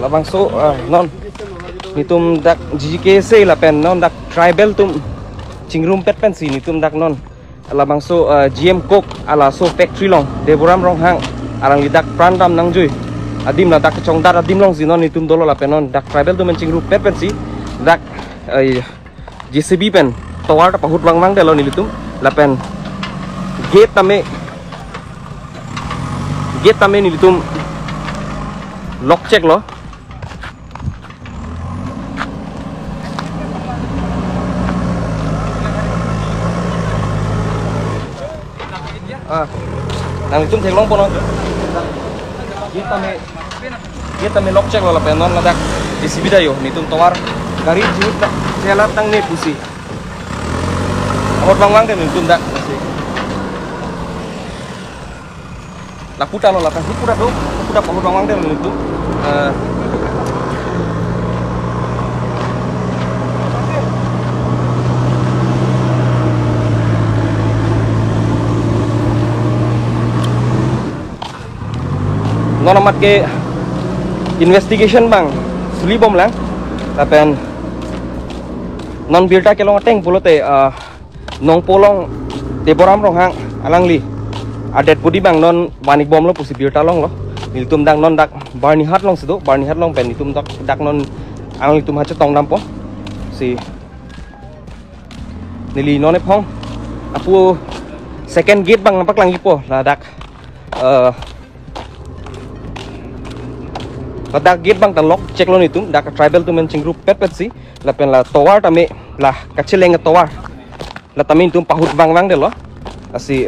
labang so non nitum dak GKC la pen non dak tribal tum chingrum pet pen si nitum dak non labang so GM Cook ala so factory long Deborah rong hang arang lidak prandam nangjui adim la dak chong dar adim long zinon nitum dolo la pen non dak tribal tum chingrum pet pen si dak JCB pen towar ta pahut wang wang delo nilitum la pen gate tame nilitum lock check lo nang litum thek long pono gate tame lock check lo la pen non la dak JCB da yo nitum towar gari jut sela tang ne pusi pahut wang wang den nitum dak la puta lo la kan puta do puta pahut wang wang den nitum non amat ke investigation bang suli bom lang tapen non birta kelong teng pulote nong polong Deborah rong hang alangli adet pudi bang non wanik bom lo pusi birta long lo niltum dang non dak barni hat long sedo barni hat long pen nitum dak non ang litum hacha tong dampo si nili non epong apu second gate bang nampak lang ipo la dak dak gate bang tan lock check lo nitum dak tribal tu men chingru pet si la pen la towar tame la kacheleng towar la tamin tum pahut bang bang de lo asi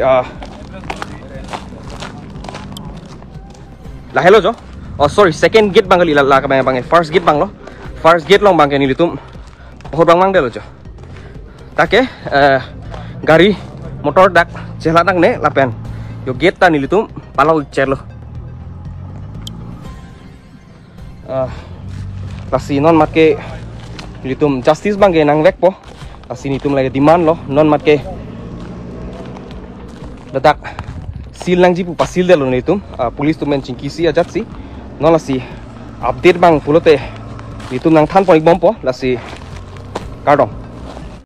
la hello jo oh sorry second gate bang la ka bang first gate bang lo first gate long bang ni litum pahut bang bang de lo jo take gari motor dak chela dak ne la pen yo gate ta ni litum palau chelo pasti non matke litum justice bang nang vek po pasti nitum lagi demand lo non matke dadak seal nang jipu pasil de lo nitum police tu men chingkisi ajat si non la si update bang pulote nitum nang than ponik bom po la si kardong